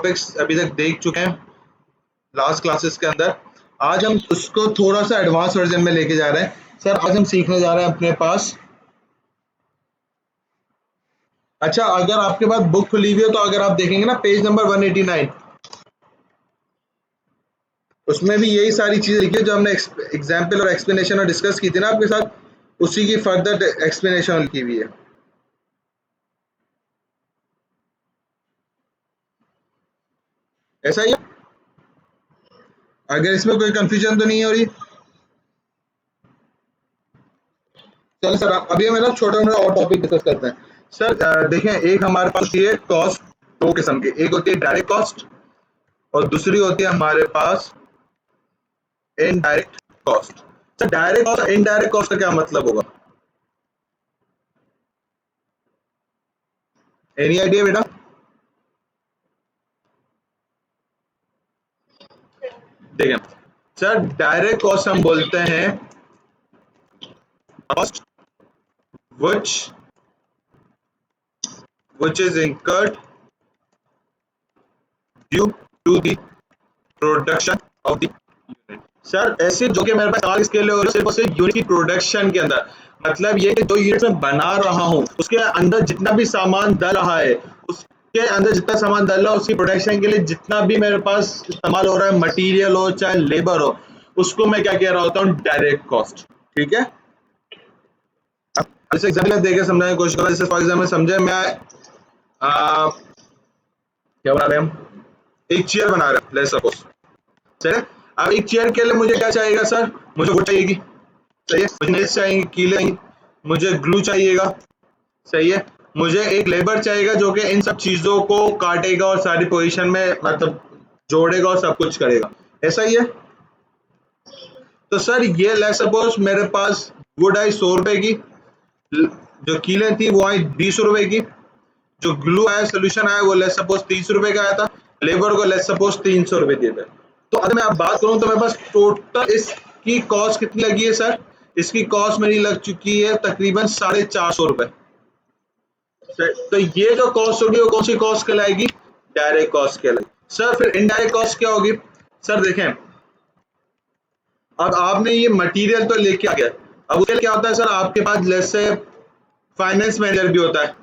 Topics अभी तक देख चुके हैं लास्ट क्लासेस के अंदर। आज हम उसको थोड़ा सा एडवांस वर्जन में लेके जा रहे हैं। सर आज हम सीखने जा रहे हैं अपने पास। अच्छा, अगर आपके पास बुक खुली हुई हो तो अगर आप देखेंगे ना पेज नंबर 189, उसमें भी यही सारी चीजें लिखी है जो हमने एग्जाम्पल और एक्सप्लेनेशन और डिस्कस की थी ना आपके साथ, उसी की फर्दर एक्सप्लेनेशन लिखी हुई है। ऐसा ही है? अगर इसमें कोई कंफ्यूजन तो नहीं हो रही? चलो सर, अभी हम ना छोटा मोटा और टॉपिक डिस्कस करते हैं। सर देखें, एक हमारे पास ये कॉस्ट दो किस्म की, एक होती है डायरेक्ट कॉस्ट और दूसरी होती है हमारे पास indirect cost. Sir direct cost और इनडायरेक्ट कॉस्ट का क्या मतलब होगा? एनी आइडिया बेटा? देखें सर, डायरेक्ट कॉस्ट हम बोलते हैं cost which is incurred due to the production of the unit। Sir ऐसे जो कि मेरे पास सवाल इसके लिए हो रहा है सिर्फ और सिर्फ यूनिट की प्रोडक्शन के अंदर, मतलब ये कि जो यूनिट में बना रहा हूँ उसके अंदर जितना भी सामान डल रहा है, उसके अंदर जितना सामान डल रहा है उसकी प्रोडक्शन के लिए जितना भी मेरे पास इस्तेमाल हो रहा है, मटेरियल हो चाहे लेबर हो, उसको मैं क्या कह रहा होता हूँ? Direct cost. ठीक है, जैसे एग्जाम्पल देकर समझाने की कोशिश करो। जैसे फॉर एग्जाम्पल समझे मैं क्या बना रहे हैं हम? एक चेयर बना रहे हैं, लेट्स सपोज। सही है, अब एक चेयर के लिए मुझे क्या चाहिएगा सर? मुझे वुड चाहिएगी, सही है, मुझे नेल्स चाहिए, कीले चाहिए, मुझे ग्लू चाहिएगा, सही है, मुझे एक लेबर चाहिएगा जो कि इन सब चीजों को काटेगा और सारी पोजीशन में मतलब जोड़ेगा और सब कुछ करेगा। ऐसा ही है? तो सर ये लेट्स सपोज मेरे पास वुड आई 100 रुपए की, जो कीलें थी वो आई 20 रुपए की, जो ग्लू आया सोल्यूशन आया वो लेट्स सपोज 30 रुपए का आया था, लेबर को लेट्स सपोज 300 रुपए दिए थे। तो अगर मैं आप बात करूं तो मेरे पास टोटल इसकी कॉस्ट कितनी लगी है सर? इसकी कॉस्ट मेरी लग चुकी है तकरीबन 450 रुपए। तो ये जो कॉस्ट होगी वो कौन सी कॉस्ट कहलाएगी? डायरेक्ट कॉस्ट कहलाएगी। सर फिर इनडायरेक्ट कॉस्ट क्या होगी? सर देखें, अब आपने ये मटेरियल तो लेके आ गया, अब उसके लिए क्या होता है सर? आपके पास लेट्स से फाइनेंस मैनेजर भी होता है,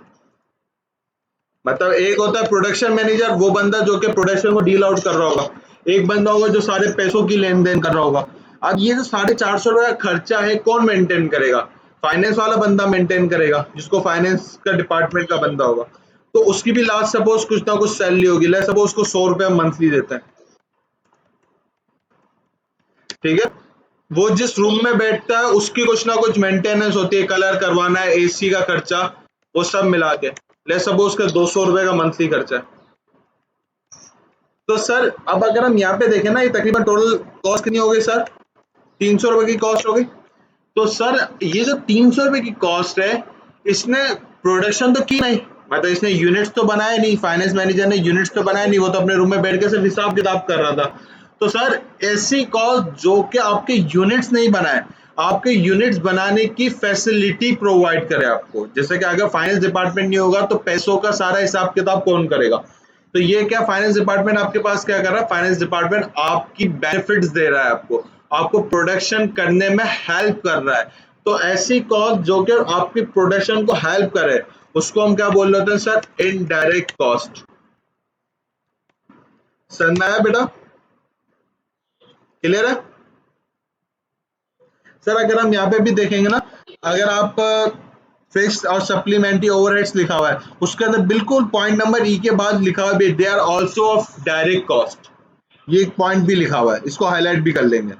मतलब एक होता है प्रोडक्शन मैनेजर, वो बंदा जो कि प्रोडक्शन को डील आउट कर रहा होगा, एक बंदा होगा जो सारे पैसों की लेन देन कर रहा होगा। अब ये जो 450 रुपए का खर्चा है कौन मेंटेन करेगा? फाइनेंस वाला बंदा मेंटेन करेगा, जिसको फाइनेंस का डिपार्टमेंट का बंदा होगा। तो उसकी भी लास्ट सपोज कुछ ना कुछ सैलरी होगी, ले सपोज उसको 100 रुपया मंथली देते हैं, ठीक है, वो जिस रूम में बैठता है उसकी कुछ ना कुछ मेंटेनेंस होती है, कलर करवाना है, एसी का खर्चा, वो सब मिला के ले सपोज उसका 200 रुपए का मंथली खर्चा है। तो सर अब अगर हम यहाँ पे देखें ना, ये तकरीबन टोटल कॉस्ट कितनी हो गई सर? 300 रुपए की कॉस्ट हो गई। तो सर ये जो 300 रुपए की कॉस्ट है, इसने प्रोडक्शन तो की नहीं, मतलब इसने यूनिट्स तो बनाए नहीं, फाइनेंस मैनेजर ने यूनिट्स तो बनाए नहीं, वो तो अपने रूम में बैठ के सिर्फ हिसाब किताब कर रहा था। तो सर ऐसी कॉस्ट जो कि आपके यूनिट्स नहीं बनाए, आपके यूनिट्स बनाने की फैसिलिटी प्रोवाइड करे आपको, जैसे कि अगर फाइनेंस डिपार्टमेंट नहीं होगा तो पैसों का सारा हिसाब किताब कौन करेगा? तो ये क्या फाइनेंस डिपार्टमेंट आपके पास क्या कर रहा है? फाइनेंस डिपार्टमेंट आपकी बेनिफिट्स दे रहा है, आपको प्रोडक्शन करने में हेल्प कर रहा है। तो ऐसी कॉस्ट जो कि आपकी प्रोडक्शन को हेल्प करे, उसको हम क्या बोल रहे हैं सर? Indirect cost. समझ में आया बेटा? क्लियर है? सर अगर हम यहाँ पे भी देखेंगे ना, अगर आप फिक्स्ड और सप्लीमेंट्री ओवरहेड्स लिखा हुआ है, उसके अंदर बिल्कुल पॉइंट नंबर ई के बाद लिखा हुआ है they are also of direct cost, ये एक पॉइंट भी लिखा हुआ है, इसको हाईलाइट भी कर लेंगे।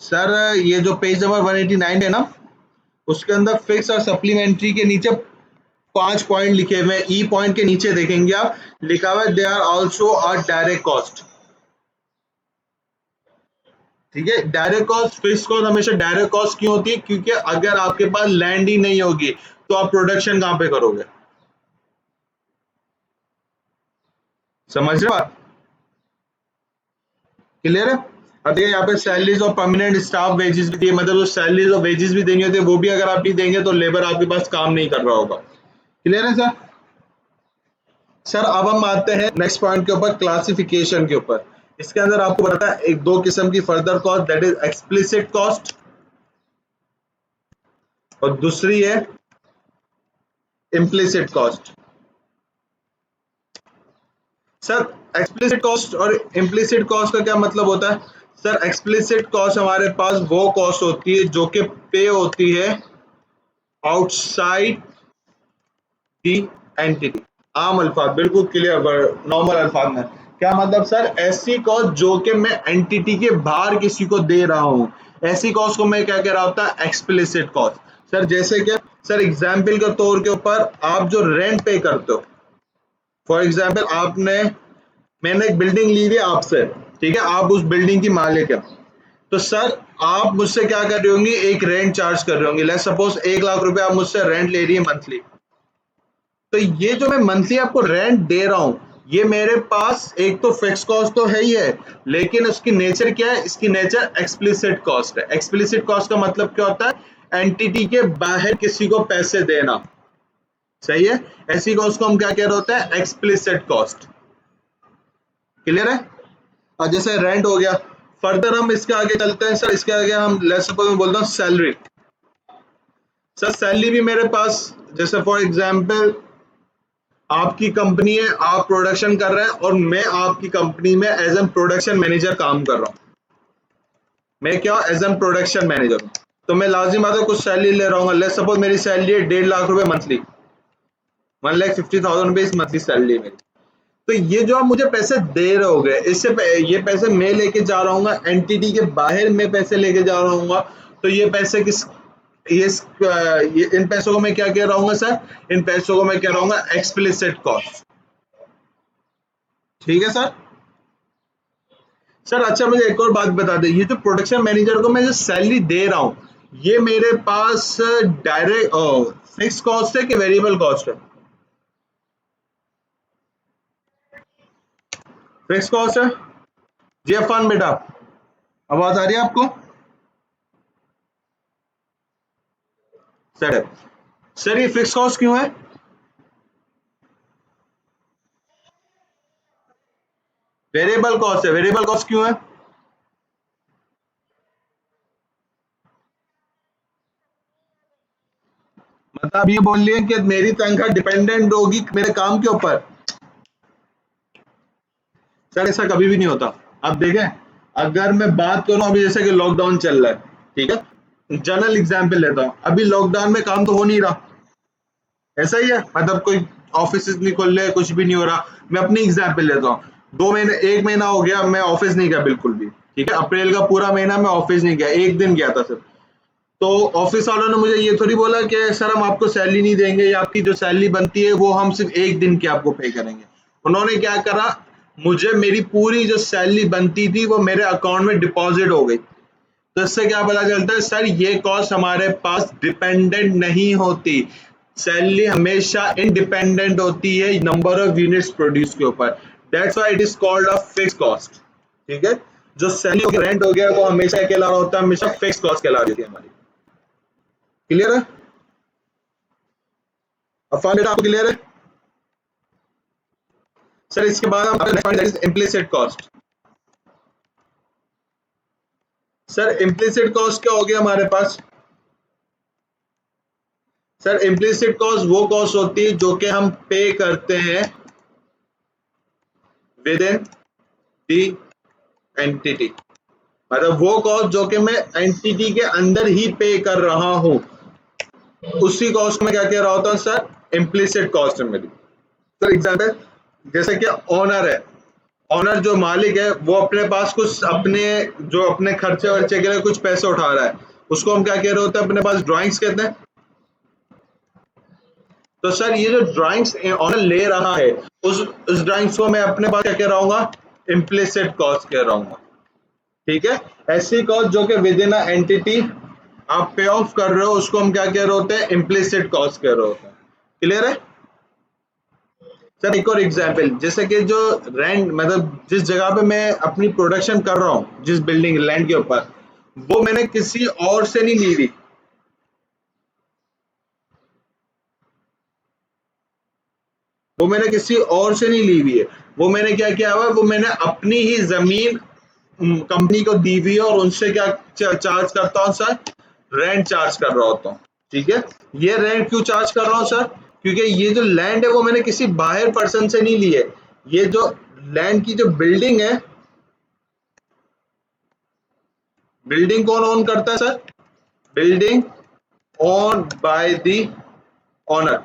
सर ये जो पेज नंबर 189 है ना, उसके अंदर फिक्स और सप्लीमेंट्री के नीचे 5 पॉइंट लिखे हुए हैं, ई पॉइंट के नीचे देखेंगे आप लिखा हुआ है they are also a direct cost. ठीक है, डायरेक्ट कॉस्ट, फिक्स कॉस्ट हमेशा डायरेक्ट कॉस्ट क्यों होती है? क्योंकि अगर आपके पास लैंड ही नहीं होगी तो आप प्रोडक्शन कहां पे करोगे? समझ रहे हो आप? क्लियर है? अब देखिए यहाँ पे सैलरीज और परमानेंट स्टाफ वेजेस भी दिए, मतलब जो सैलरीज और वेजेस भी देनी होती है वो भी अगर आप नहीं देंगे तो लेबर आपके पास काम नहीं कर रहा होगा। क्लियर है सर? सर अब हम आते हैं नेक्स्ट पॉइंट के ऊपर, क्लासिफिकेशन के ऊपर। इसके अंदर आपको पता है एक दो किस्म की further cost, that is explicit cost और दूसरी है implicit cost. Sir explicit cost और इम्प्लिसिट कॉस्ट का क्या मतलब होता है? सर एक्सप्लिसिट कॉस्ट हमारे पास वो कॉस्ट होती है जो कि पे होती है आउटसाइड दी एंटिटी। आम अल्फाज, बिल्कुल क्लियर, नॉर्मल अल्फाज में क्या मतलब सर? ऐसी कॉस्ट जो कि मैं एंटिटी के बाहर किसी को दे रहा हूं, ऐसी कॉस्ट को मैं क्या कह रहा होता है? Explicit cost. सर जैसे क्या सर, एग्जाम्पल के तौर के ऊपर आप जो रेंट पे करते हो, फॉर एग्जाम्पल आपने मैंने एक बिल्डिंग ली हुई है आपसे, ठीक है, आप उस बिल्डिंग की मालिक है, तो सर आप मुझसे क्या कर रही होंगी? एक रेंट चार्ज कर रही होंगी। लेट्स सपोज 1 लाख रुपए आप मुझसे रेंट ले रही है मंथली। तो ये जो मैं मंथली आपको रेंट दे रहा हूं, ये मेरे पास एक तो फिक्स कॉस्ट तो है ही है, लेकिन उसकी नेचर क्या है? इसकी नेचर एक्सप्लिसिट कॉस्ट है। एक्सप्लिसिट कॉस्ट का मतलब क्या होता है? एंटिटी के बाहर किसी को पैसे देना, सही है। ऐसी कॉस्ट को हम क्या कह रहे होते हैं? Explicit cost. क्लियर है? और जैसे रेंट हो गया, फर्दर हम इसके आगे चलते हैं सर। इसके आगे हम लेट्स सपोज मैं बोलता हूँ सैलरी। सर सैलरी भी मेरे पास, जैसे फॉर एग्जांपल आपकी कंपनी है, आप प्रोडक्शन कर रहे हैं और मैं आपकी कंपनी में एज एन प्रोडक्शन मैनेजर काम कर रहा हूँ। मैं क्या? एज एन प्रोडक्शन मैनेजर हूँ। तो मैं लाजिम आता कुछ सैलरी ले रहा हूँ। लेट्स सपोज मेरी सैलरी है 1.5 लाख रुपए मंथली, 1,50,000 रुपीज मंथली सैलरी है मेरी। तो ये जो आप मुझे पैसे दे रहे होगे, ये पैसे मैं लेके जा रहा हूँ एंटिटी के बाहर, मैं पैसे लेके जा रहा हूँ। तो ये पैसे किस ये इन पैसों को मैं क्या कह रहा हूँ सर? इन पैसों को मैं कह रहा हूँ एक्सप्लिसिट कॉस्ट। ठीक है सर। सर अच्छा मुझे एक और बात बता दें, ये जो प्रोडक्शन मैनेजर को मैं जो सैलरी दे रहा हूँ, ये मेरे पास डायरेक्ट फिक्स कॉस्ट है कि वेरिएबल कॉस्ट है? फिक्स कॉस्ट है। जी अफान बेटा, आवाज आ रही है आपको? सर सर ये फिक्स कॉस्ट क्यों है? वेरिएबल कॉस्ट है। वेरिएबल कॉस्ट क्यों है? मतलब आप ये बोल रही है कि मेरी तनख्वाह डिपेंडेंट होगी मेरे काम के ऊपर? सर ऐसा कभी भी नहीं होता। आप देखें, अगर मैं बात करूं अभी जैसे कि लॉकडाउन चल रहा है, ठीक है, जनरल एग्जांपल लेता हूं, अभी लॉकडाउन में काम तो हो नहीं रहा, ऐसा ही है, मतलब कोई ऑफिस नहीं खोल रहे, कुछ भी नहीं हो रहा। मैं अपनी एग्जांपल लेता हूँ, 2 महीने 1 महीना हो गया मैं ऑफिस नहीं गया बिल्कुल भी, ठीक है, अप्रैल का पूरा महीना मैं ऑफिस नहीं गया, एक दिन गया था सिर्फ। तो ऑफिस वालों ने मुझे ये थोड़ी बोला कि सर हम आपको सैलरी नहीं देंगे, या आपकी जो सैलरी बनती है वो हम सिर्फ एक दिन की आपको पे करेंगे। उन्होंने क्या करा, मुझे मेरी पूरी जो सैलरी बनती थी वो मेरे अकाउंट में डिपॉजिट हो गई। तो इससे क्या पता चलता है सर, ये कॉस्ट हमारे पास डिपेंडेंट नहीं होती। सैलरी हमेशा इंडिपेंडेंट होती है नंबर ऑफ यूनिट्स प्रोड्यूस के ऊपर। That's why it is called a fix cost. ठीक है, जो सैलरी हो गया, रेंट हो गया, वो हमेशा कहला रहा होता है, हमेशा फिक्स कॉस्ट कहला रही है हमारी। क्लियर है? अफान बेटा आपको क्लियर है? सर इसके बाद हम implicit cost. Sir implicit cost क्या हो गया हमारे पास? सर इम्प्लिसिट कॉस्ट वो कॉस्ट होती है जो कि हम पे करते हैं विद इन दी एंटिटी। मतलब वो कॉस्ट जो कि मैं एंटिटी के अंदर ही पे कर रहा हूं, उसी कॉस्ट में क्या कह रहा होता हूं सर? इम्प्लिसिट कॉस्ट है मेरी। सर एग्जाम्पल, जैसे कि ऑनर है, ऑनर जो मालिक है वो अपने पास कुछ अपने जो अपने खर्चे वर्चे के लिए कुछ पैसे उठा रहा है, उसको हम क्या कह रहे होते हैं? अपने पास ड्राइंग्स कहते हैं। तो सर ये जो ड्राइंग्स ऑनर ले रहा है, उस ड्राइंग्स को मैं अपने पास क्या कह रहा हूँ? इम्प्लिसिट कॉस्ट कह रहा हूँ। ठीक है, ऐसी कॉस्ट जो कि विद इन एंटिटी आप पे ऑफ कर रहे हो, उसको हम क्या कह रहे होते हैं? इम्प्लिसिट कॉस्ट कह रहे होते हैं। क्लियर है? सर एक और एग्जांपल, जैसे कि जो रेंट, मतलब जिस जगह पे मैं अपनी प्रोडक्शन कर रहा हूँ, जिस बिल्डिंग लैंड के ऊपर, वो मैंने किसी और से नहीं ली हुई। वो मैंने किसी और से नहीं ली हुई है, वो मैंने क्या किया हुआ है, वो मैंने अपनी ही जमीन कंपनी को दी हुई है और उनसे क्या चार्ज करता हूँ सर, रेंट चार्ज कर रहा होता हूँ। ठीक है, ये रेंट क्यों चार्ज कर रहा हूँ सर, क्योंकि ये जो लैंड है वो मैंने किसी बाहर पर्सन से नहीं ली है। ये जो लैंड की जो बिल्डिंग है, बिल्डिंग कौन ओन करता है sir, building own by the owner.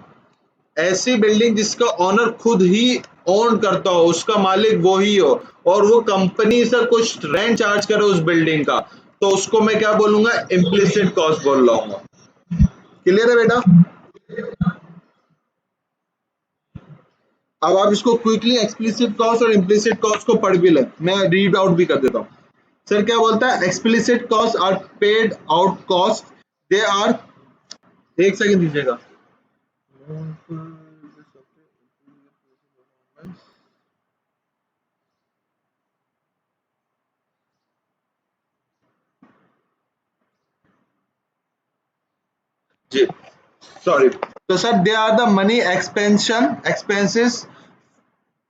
ऐसी बिल्डिंग जिसका ओनर खुद ही ओन करता हो, उसका मालिक वो ही हो, और वो कंपनी से कुछ रेंट चार्ज करे उस बिल्डिंग का, तो उसको मैं क्या बोलूंगा, इम्प्लिसिट कॉस्ट बोल रहा हूँ। क्लियर है बेटा? अब आप इसको क्विकली एक्सप्लिसिट कॉस्ट और इम्प्लिसिट कॉस्ट को पढ़ भी लें, मैं रीड आउट भी कर देता हूँ। सर क्या बोलता है, explicit cost are paid out cost, they are, एक सेकंड दीजिएगा, जी सॉरी। तो sir they are the money expenses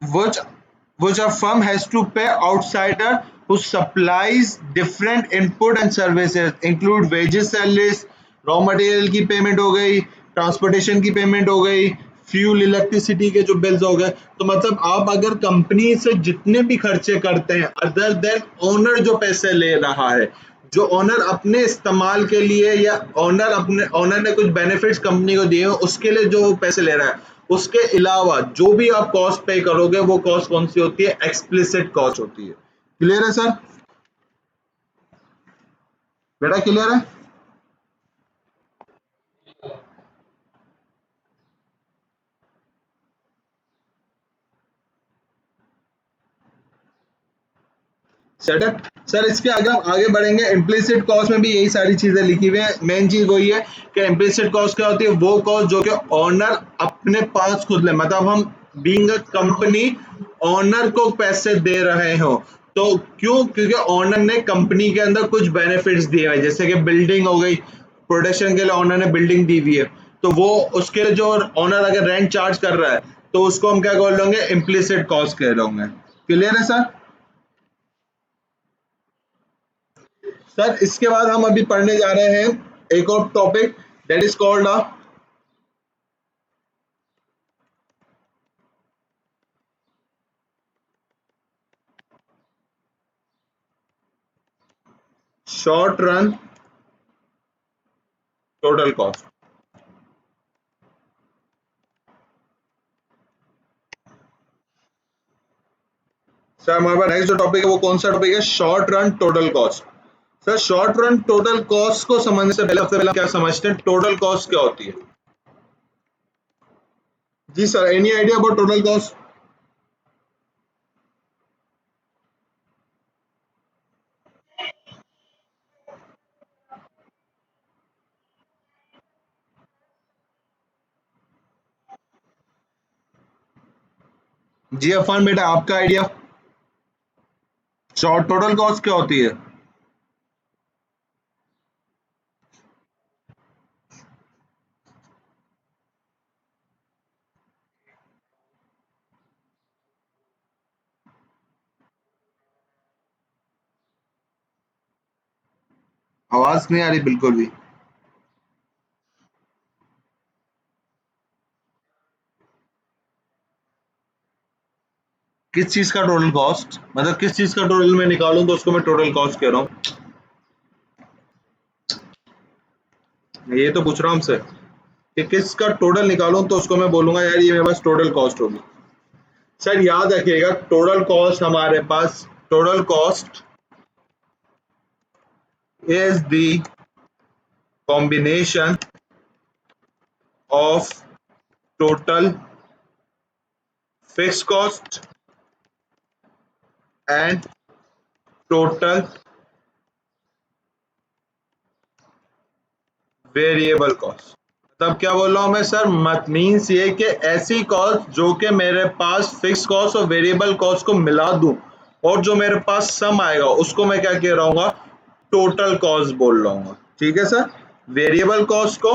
which a firm has to pay outsider who supplies different input and services, include wages, salaries, raw material की payment हो गई, transportation की payment हो गई, फ्यूल इलेक्ट्रिसिटी के जो बिल्स हो गए। तो मतलब आप अगर कंपनी से जितने भी खर्चे करते हैं अदर देन ओनर जो पैसे ले रहा है, जो ओनर अपने इस्तेमाल के लिए या ओनर ने कुछ बेनिफिट्स कंपनी को दिए उसके लिए जो पैसे ले रहा है, उसके अलावा जो भी आप कॉस्ट पे करोगे वो कॉस्ट कौन सी होती है, एक्सप्लिसिट कॉस्ट होती है। क्लियर है सर? बेटा क्लियर है? सेट है सर। इसके आगे हम आगे बढ़ेंगे, इम्प्लिसिट कॉस्ट में भी यही सारी चीजें लिखी हुई है। मेन चीज वही है कि इम्प्लिसिट कॉस्ट क्या होती है, वो कॉस्ट जो कि ओनर अपने पास खुद ले, मतलब हम बीइंग अ कंपनी ओनर को पैसे दे रहे हो। तो क्यों, क्योंकि ओनर ने कंपनी के अंदर कुछ बेनिफिट्स दिए हैं, जैसे कि बिल्डिंग हो गई, प्रोडक्शन के लिए ओनर ने बिल्डिंग दी हुई है, तो वो उसके लिए जो ओनर अगर रेंट चार्ज कर रहा है तो उसको हम क्या बोल लेंगे, इम्प्लिसिट कॉस्ट कह रहे होंगे। क्लियर है सर? सर इसके बाद हम अभी पढ़ने जा रहे हैं एक और topic, that is called a short run total cost. Sir हमारे पास नेक्स्ट जो टॉपिक है वो कौन सा टॉपिक है, short run total cost. Sir short run total cost को समझने से पहले सबसे पहले क्या समझते हैं, टोटल कॉस्ट क्या होती है? जी sir, any idea about total cost? जी अफान बेटा, आपका आइडिया शॉर्ट टोटल कॉस्ट क्या होती है? आवाज नहीं आ रही बिल्कुल भी। किस चीज का टोटल कॉस्ट, मतलब किस चीज का टोटल मैं निकालूं तो उसको मैं टोटल कॉस्ट कह रहा हूँ, ये तो पूछ रहा हूँ हमसे कि किसका टोटल निकालूं तो उसको मैं बोलूंगा यार ये मेरे पास टोटल कॉस्ट होगी। सर याद रखिएगा, टोटल कॉस्ट हमारे पास, total cost is the combination of total fix cost and total variable cost. तब क्या बोल रहा हूं मैं सर, मत मीन्स ये कि ऐसी कॉस्ट जो कि मेरे पास फिक्स कॉस्ट और वेरिएबल कॉस्ट को मिला दूं और जो मेरे पास सम आएगा उसको मैं क्या कह रहा हूँ, टोटल कॉस्ट बोल रहा हूँ। ठीक है सर, वेरिएबल कॉस्ट को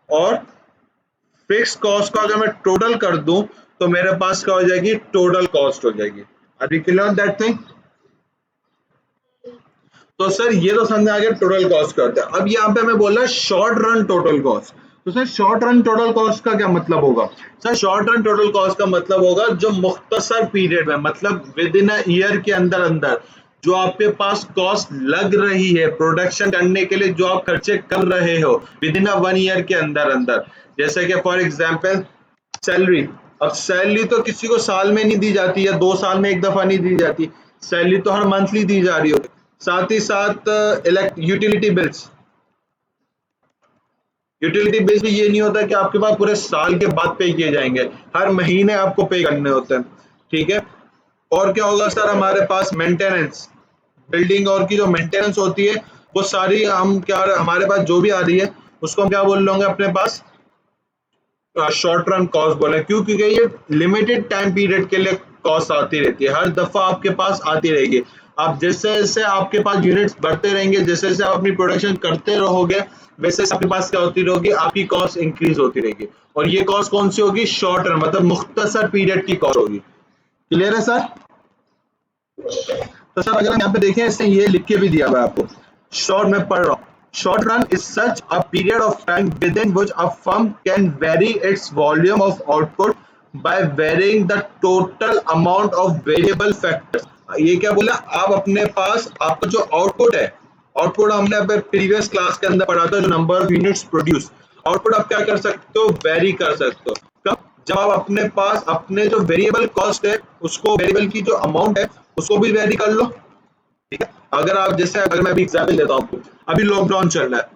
और फिक्स कॉस्ट को अगर मैं टोटल कर दूं तो मेरे पास क्या हो जाएगी, टोटल कॉस्ट हो जाएगी। Are we clear on that thing? तो सर ये तो समझ आ गया टोटल कॉस्ट क्या होता है। अब यहाँ पे हमें बोला शॉर्ट रन टोटल कॉस्ट। तो sir short run total cost का क्या मतलब होगा? Sir short run total cost का मतलब होगा जो मुख्तसर पीरियड में, मतलब विद इन अ ईयर के अंदर अंदर जो आपके पास कॉस्ट लग रही है प्रोडक्शन करने के लिए, जो आप खर्चे कर रहे हो विद इन अ 1 ईयर के अंदर अंदर। जैसे कि फॉर एग्जाम्पल सैलरी। अब सैलरी तो किसी को साल में नहीं दी जाती या 2 साल में एक दफा नहीं दी जाती, सैलरी तो हर मंथली दी जा रही होती। साथ ही साथ यूटिलिटी बिल्स, यूटिलिटी बिल्स भी ये नहीं होता कि आपके पास पूरे साल के बाद पे किए जाएंगे, हर महीने आपको पे करने होते हैं। ठीक है। और क्या होगा सर, हमारे पास मेंटेनेंस, बिल्डिंग और की जो मेंटेनेंस होती है वो सारी हम क्या, हमारे पास जो भी आ रही है उसको हम क्या बोल रहे होंगे अपने पास, शॉर्ट रन कॉस्ट बोले। क्यों? क्योंकि ये लिमिटेड टाइम पीरियड के लिए कॉस्ट आती रहती है, हर दफा आपके पास आती रहेगी। आप जैसे जैसे आपके पास यूनिट्स बढ़ते रहेंगे, जैसे जैसे आप अपनी प्रोडक्शन करते रहोगे, वैसे आपके पास क्या होती रहेगी, आपकी कॉस्ट इंक्रीज होती रहेगी। और ये कॉस्ट कौन सी होगी? शॉर्ट रन, मतलब मुख्तसर पीरियड की कॉस्ट होगी। क्लियर है सर? तो सर अगर हम यहाँ पे देखें, इसने ये लिख के भी दिया हुआ है आपको, शॉर्ट में पढ़ रहा हूँ। Short run is such a period of time within which a firm can vary its volume of output by varying the total amount of variable factors. ये क्या बोला, आप अपने पास आपका जो आउटपुट है, आउटपुट हमने अपने प्रीवियस क्लास के अंदर पढ़ा था, जो number of units produce, output आप क्या कर सकते हो, वेरी कर सकते हो। कब? जब आप अपने पास अपने जो वेरिएबल कॉस्ट है उसको, वेरिएबल की जो अमाउंट है उसको भी वेरी कर लो। ठीक है। अगर आप जैसे, अगर मैं अभी एग्जाम्पल देता हूँ आपको, अभी लॉकडाउन चल रहा है,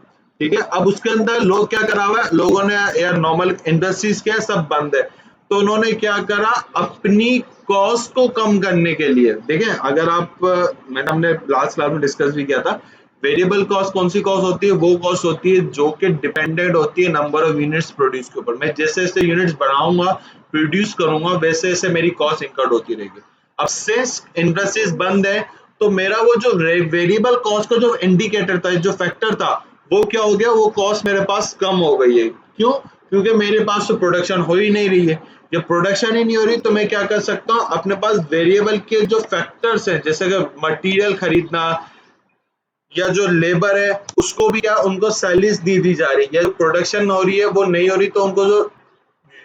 ठीक है, अब उसके अंदर लोग क्या करा हुआ है, लोगों ने यार नॉर्मल इंडस्ट्रीज क्या है, सब बंद है, तो उन्होंने क्या करा, अपनी कॉस्ट को कम करने के लिए, देखें अगर आप मैंने हमने लास्ट क्लास में डिस्कस भी किया था, वेरिएबल कॉस्ट कौन सी कॉस्ट होती है, वो कॉस्ट होती है जो कि डिपेंडेंट होती है नंबर ऑफ यूनिट्स प्रोड्यूस के ऊपर। मैं जैसे जैसे यूनिट्स बढ़ाऊंगा, प्रोड्यूस करूंगा, वैसे वैसे मेरी कॉस्ट इंकर्ड होती रहेगी। अब सिंस इंडस्ट्रीज बंद है, तो मेरा वो जो वेरिएबल कॉस्ट का जो इंडिकेटर था, जो फैक्टर था, वो क्या हो गया, वो कॉस्ट मेरे पास कम हो गई है। क्यों? क्योंकि मेरे पास तो प्रोडक्शन हो ही नहीं रही है। जब प्रोडक्शन ही नहीं हो रही तो मैं क्या कर सकता हूँ, अपने पास वेरिएबल के जो फैक्टर्स हैं, जैसे कि मटेरियल खरीदना या जो लेबर है उसको भी क्या, उनको सैलरीज दी जा रही है। प्रोडक्शन हो रही है वो नहीं हो रही, तो उनको जो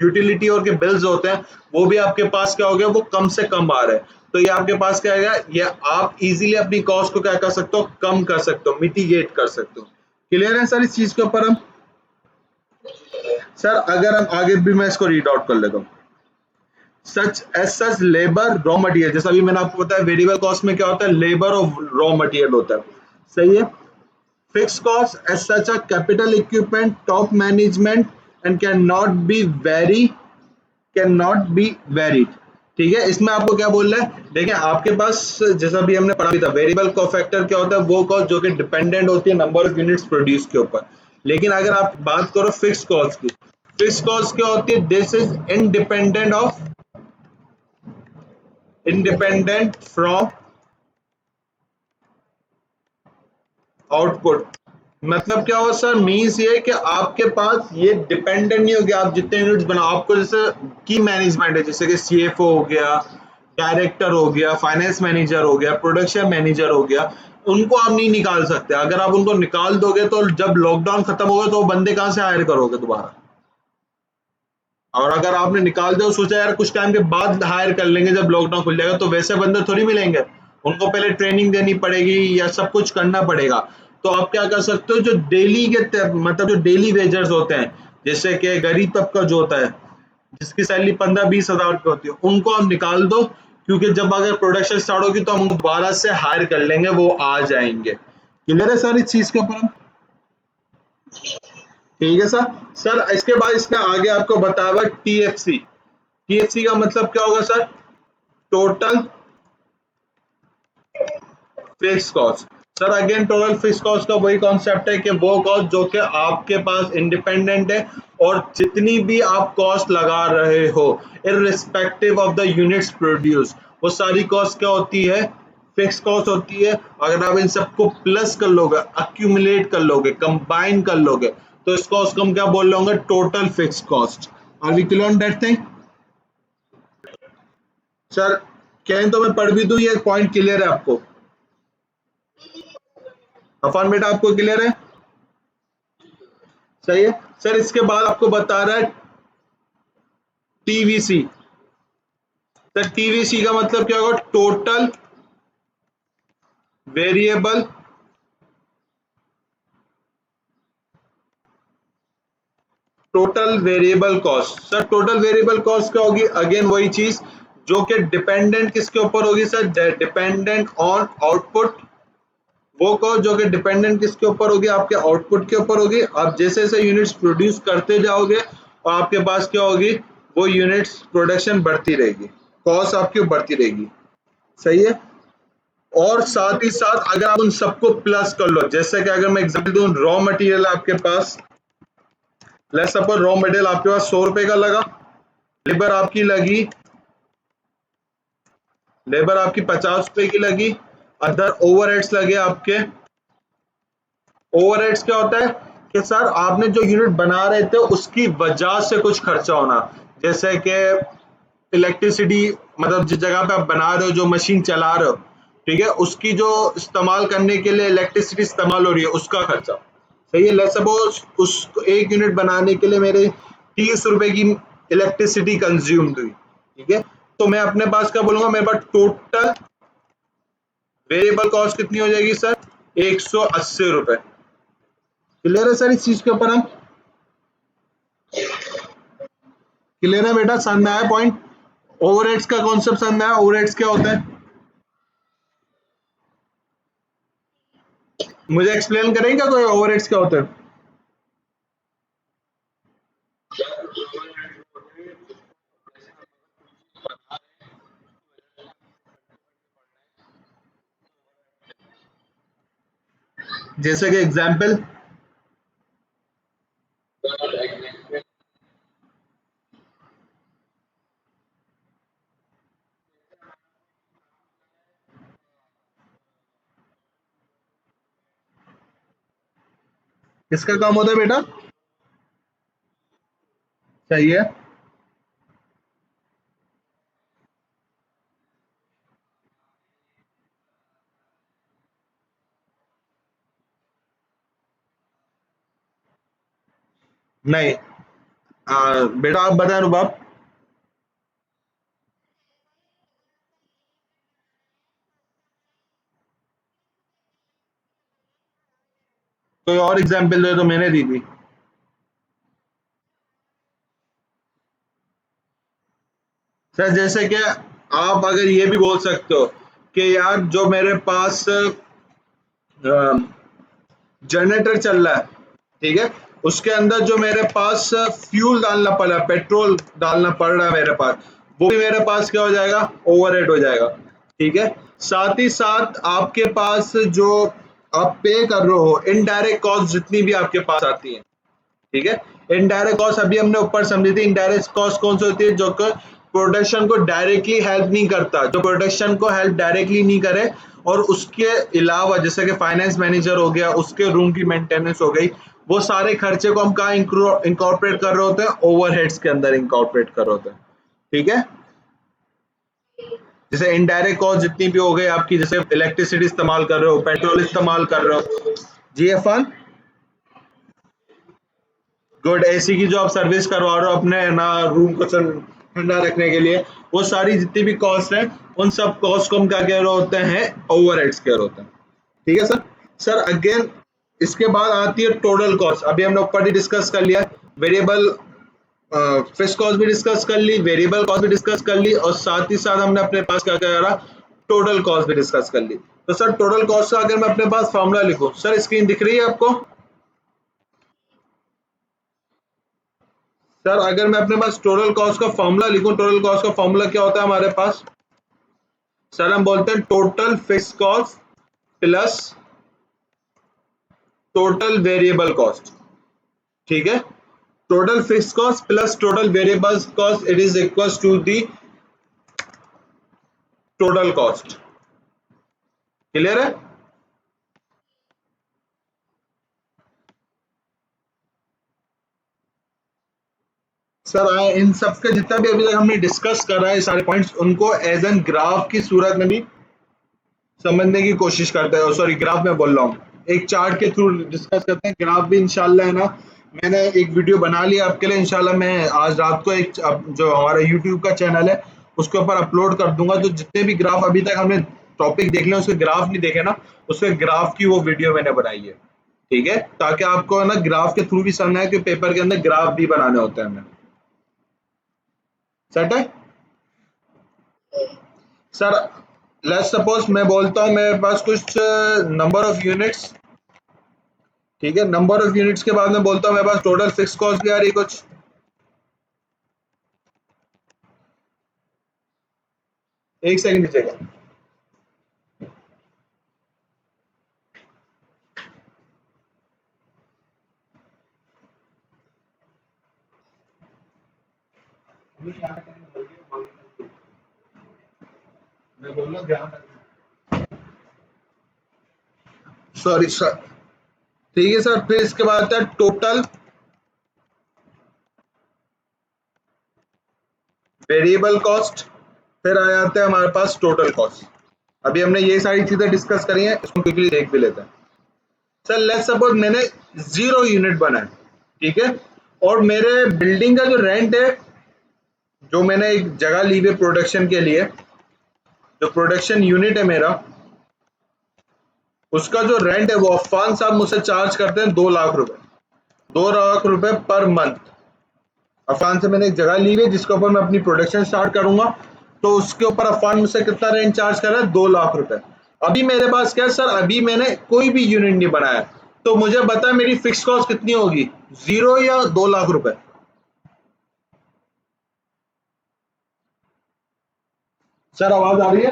यूटिलिटी और के बिल्स होते हैं वो भी आपके पास क्या हो गया, वो कम से कम आ रहे हैं। तो ये आपके पास क्या है, ये आप इजीली अपनी कॉस्ट को क्या कर सकते हो, कम कर सकते हो, मिटिगेट कर सकते हो। क्लियर है सर इस चीज के ऊपर? हम सर अगर हम आगे भी, मैं इसको रीड आउट कर लेता हूँ। सच लेबर रॉ मटेरियल, जैसा अभी मैंने आपको बताया वेरिएबल कॉस्ट में क्या होता है, लेबर और रॉ मटेरियल होता है। सही है। Fixed costs as such a capital equipment, top management and cannot be varied। ठीक है। इसमें आपको क्या बोल रहा है, देखिए आपके पास जैसा भी हमने पढ़ा भी था, वेरिएबल कॉस्ट फैक्टर क्या होता है, वो कॉस्ट जो कि डिपेंडेंट होती है नंबर ऑफ यूनिट्स प्रोड्यूस के ऊपर। लेकिन अगर आप बात करो फिक्स कॉस्ट की, फिक्स कॉस्ट क्या होती है, this is independent from output. मतलब क्या हो सर, मीन्स ये कि आपके पास ये डिपेंडेंट नहीं होगी, आप जितने यूनिट्स बनाओ, आपको जैसे की मैनेजमेंट है, जैसे कि सीएफओ हो गया, डायरेक्टर हो गया, फाइनेंस मैनेजर हो गया, प्रोडक्शन मैनेजर हो गया, उनको आप नहीं निकाल सकते। अगर आप उनको निकाल दोगे तो जब लॉकडाउन खत्म होगा तो वो बंदे कहाँ से हायर करोगे दोबारा? और अगर आपने निकाल दिया, सोचा यार कुछ टाइम के बाद हायर कर लेंगे जब लॉकडाउन खुल जाएगा, तो वैसे बंदे थोड़ी मिलेंगे, उनको पहले ट्रेनिंग देनी पड़ेगी या सब कुछ करना पड़ेगा। तो आप क्या कर सकते हो, जो डेली के मतलब जो डेली वेजर्स होते हैं, जैसे कि गरीब तबका जो होता है, जिसकी सैलरी 15-20 हज़ार रुपये होती है, उनको आप निकाल दो, क्योंकि जब अगर प्रोडक्शन स्टार्ट होगी तो हम दोबारा से हायर कर लेंगे, वो आ जाएंगे। क्लियर है सर इस चीज के ऊपर? ठीक है सर। सर इसके बाद इसने आगे आपको बताया हुआ टीएफसी। टीएफसी का मतलब क्या होगा sir, total fix cost. Sir again total fix cost का वही कॉन्सेप्ट है कि वो कॉस्ट जो कि आपके पास इंडिपेंडेंट है, और जितनी भी आप कॉस्ट लगा रहे हो irrespective of the units produce, वो सारी कॉस्ट क्या होती है, फिक्स कॉस्ट होती है। अगर आप इन सबको प्लस कर लोगे, अक्यूमुलेट कर लोगे, कंबाइन कर लोगे, तो इस कॉस्ट को हम क्या बोल रहे होंगे, total fix cost. Are we clear on that thing? Sir कहें तो मैं पढ़ भी दूं, ये पॉइंट क्लियर है आपको? अफान बेटा आपको क्लियर है? सही है सर। इसके बाद आपको बता रहा है टीवीसी। सर टीवीसी का मतलब क्या होगा? Total variable total variable cost. Sir total variable cost क्या होगी? अगेन वही चीज जो कि डिपेंडेंट किसके ऊपर होगी सर? Dependent on output. वो कॉस्ट जो कि डिपेंडेंट किसके ऊपर होगी? आपके आउटपुट के ऊपर होगी। आप जैसे जैसे यूनिट्स प्रोड्यूस करते जाओगे और आपके पास क्या होगी? वो यूनिट्स प्रोडक्शन बढ़ती रहेगी, कॉस्ट आपकी बढ़ती रहेगी। सही है। और साथ ही साथ अगर आप उन सबको प्लस कर लो, जैसे कि अगर मैं एग्जांपल दूं, रॉ मटेरियल आपके पास, लेट्स सपोज रॉ मटेरियल आपके पास 100 रुपए का लगा, लेबर आपकी लगी, लेबर आपकी 50 रुपए की लगी, अदर ओवरहेड्स लगे आपके। ओवरहेड्स क्या होता है कि सर आपने जो यूनिट बना रहे थे उसकी वजह से कुछ खर्चा होना, जैसे कि इलेक्ट्रिसिटी, मतलब जिस जगह पे आप बना रहे हो, जो मशीन चला रहे हो, ठीक है, उसकी जो इस्तेमाल करने के लिए इलेक्ट्रिसिटी इस्तेमाल हो रही है, उसका खर्चा। सही है। लेट्स सपोज उस एक यूनिट बनाने के लिए मेरे 30 रुपए की इलेक्ट्रिसिटी कंज्यूम्ड हुई, ठीक है, तो मैं अपने पास क्या बोलूंगा? मेरे पास टोटल वेरिएबल कॉस्ट कितनी हो जाएगी सर? 180 रुपए। क्लियर है सर इस चीज के ऊपर? हम क्लियर है बेटा? समझ में आया पॉइंट? ओवरहेड्स का कॉन्सेप्ट समझ में आया? ओवरहेड्स क्या होता है? मुझे एक्सप्लेन करेंगे कोई ओवरहेड्स क्या होता है? जैसे कि एग्जांपल। किसका काम होता है बेटा? सही है। नहीं, बेटा आप बताएं रुबाब। कोई और एग्जांपल दे, तो मैंने दी थी। सर जैसे कि आप अगर ये भी बोल सकते हो कि यार जो मेरे पास जनरेटर चल रहा है, ठीक है, उसके अंदर जो मेरे पास फ्यूल डालना पड़ रहा है, पेट्रोल डालना पड़ रहा है मेरे पास, वो भी मेरे पास क्या हो जाएगा? ओवरहेड हो जाएगा। ठीक है। साथ ही साथ आपके पास जो आप पे कर रहे हो इनडायरेक्ट कॉस्ट जितनी भी आपके पास आती है, ठीक है, इनडायरेक्ट कॉस्ट अभी हमने ऊपर समझी थी। इनडायरेक्ट कॉस्ट कौन सी होती है? जो प्रोडक्शन को डायरेक्टली हेल्प नहीं करता, जो प्रोडक्शन को हेल्प डायरेक्टली नहीं करे, और उसके अलावा जैसे कि फाइनेंस मैनेजर हो गया, उसके रूम की मेंटेनेंस हो गई, वो सारे खर्चे को हम कहाँ इंकॉर्पोरेट कर रहे होते हैं? ओवरहेड्स के अंदर इंकॉर्पोरेट कर रहे होते हैं। ठीक है। जैसे इनडायरेक्ट कॉस्ट जितनी भी हो गई आपकी, जैसे इलेक्ट्रिसिटी इस्तेमाल कर रहे हो, पेट्रोल इस्तेमाल कर रहे हो। जी इरफान। गुड। एसी की जो आप सर्विस करवा रहे हो अपने ना, रूम को ठंडा रखने के लिए, वो सारी जितनी भी कॉस्ट है, उन सब कॉस्ट को हम क्या कह रहे होते हैं? ओवरहेड्स कह रहे होते हैं। ठीक है सर। सर अगेन इसके बाद आती है टोटल कॉस्ट। अभी हमने ऊपर ही डिस्कस कर लिया, वेरिएबल फिक्स कॉस्ट भी डिस्कस कर ली, वेरिएबल कॉस्ट भी डिस्कस कर ली, और साथ ही साथ हमने अपने पास क्या करा? टोटल कॉस्ट भी डिस्कस कर ली। तो सर टोटल कॉस्ट का अगर मैं अपने पास फॉर्मूला लिखूं, सर स्क्रीन दिख रही है आपको? सर अगर मैं अपने पास टोटल कॉस्ट का फॉर्मूला लिखूं, टोटल कॉस्ट का फॉर्मूला क्या होता है हमारे पास? सर हम बोलते हैं total fix cost plus total variable cost. ठीक है। Total fix cost plus total variable cost, it is equal to the total cost. Clear है? सर इन सब के जितना भी अभी तक हमने डिस्कस करा है सारे पॉइंट्स, उनको एज एन ग्राफ की सूरत में भी समझने की कोशिश करते हैं। सॉरी, ग्राफ में बोल रहा हूँ, एक चार्ट के थ्रू डिस्कस करते हैं। ग्राफ भी इंशाल्लाह है ना, मैंने एक वीडियो बना लिया आपके लिए, इंशाल्लाह मैं आज रात को एक जो हमारा यूट्यूब का चैनल है उसके ऊपर अपलोड कर दूंगा। तो जितने भी ग्राफ अभी तक हमने टॉपिक देख लिया, उसके ग्राफ नहीं देखे ना, उसके ग्राफ की वो वीडियो मैंने बनाई है, ठीक है, ताकि आपको है ना ग्राफ के थ्रू भी समझना है कि पेपर के अंदर ग्राफ भी बनाने होते हैं हमें। सेट है सर। लेट्स सपोज मैं बोलता हूँ मेरे पास कुछ नंबर ऑफ यूनिट्स, ठीक है, नंबर ऑफ यूनिट्स के बाद में बोलता हूँ मेरे पास टोटल फिक्स कॉस्ट भी आ रही कुछ। एक सेकंड दीजिएगा। मैं बोल रहा हूँ ध्यान सॉरी सर। ठीक है सर, फिर इसके बाद आता है टोटल वेरिएबल कॉस्ट, फिर आ जाता है हमारे पास टोटल कॉस्ट। अभी हमने ये सारी चीजें डिस्कस करी हैं, इसको क्विकली देख भी लेते हैं। सर लेट्स सपोज मैंने 0 यूनिट बनाया, ठीक है, और मेरे बिल्डिंग का जो रेंट है, जो मैंने एक जगह ली हुई प्रोडक्शन के लिए, जो प्रोडक्शन यूनिट है मेरा, उसका जो रेंट है वो अफान साहब मुझसे चार्ज करते हैं 2 लाख रुपए, 2 लाख रुपए पर मंथ। अफान से मैंने एक जगह ली हुई है जिसके ऊपर मैं अपनी प्रोडक्शन स्टार्ट करूंगा, तो उसके ऊपर अफान मुझसे कितना रेंट चार्ज कर रहा है, 2 लाख रुपए। अभी मेरे पास क्या है सर, अभी मैंने कोई भी यूनिट नहीं बनाया, तो मुझे बता मेरी फिक्स कॉस्ट कितनी होगी, 0 या 2 लाख रुपए। सर आवाज आ रही है?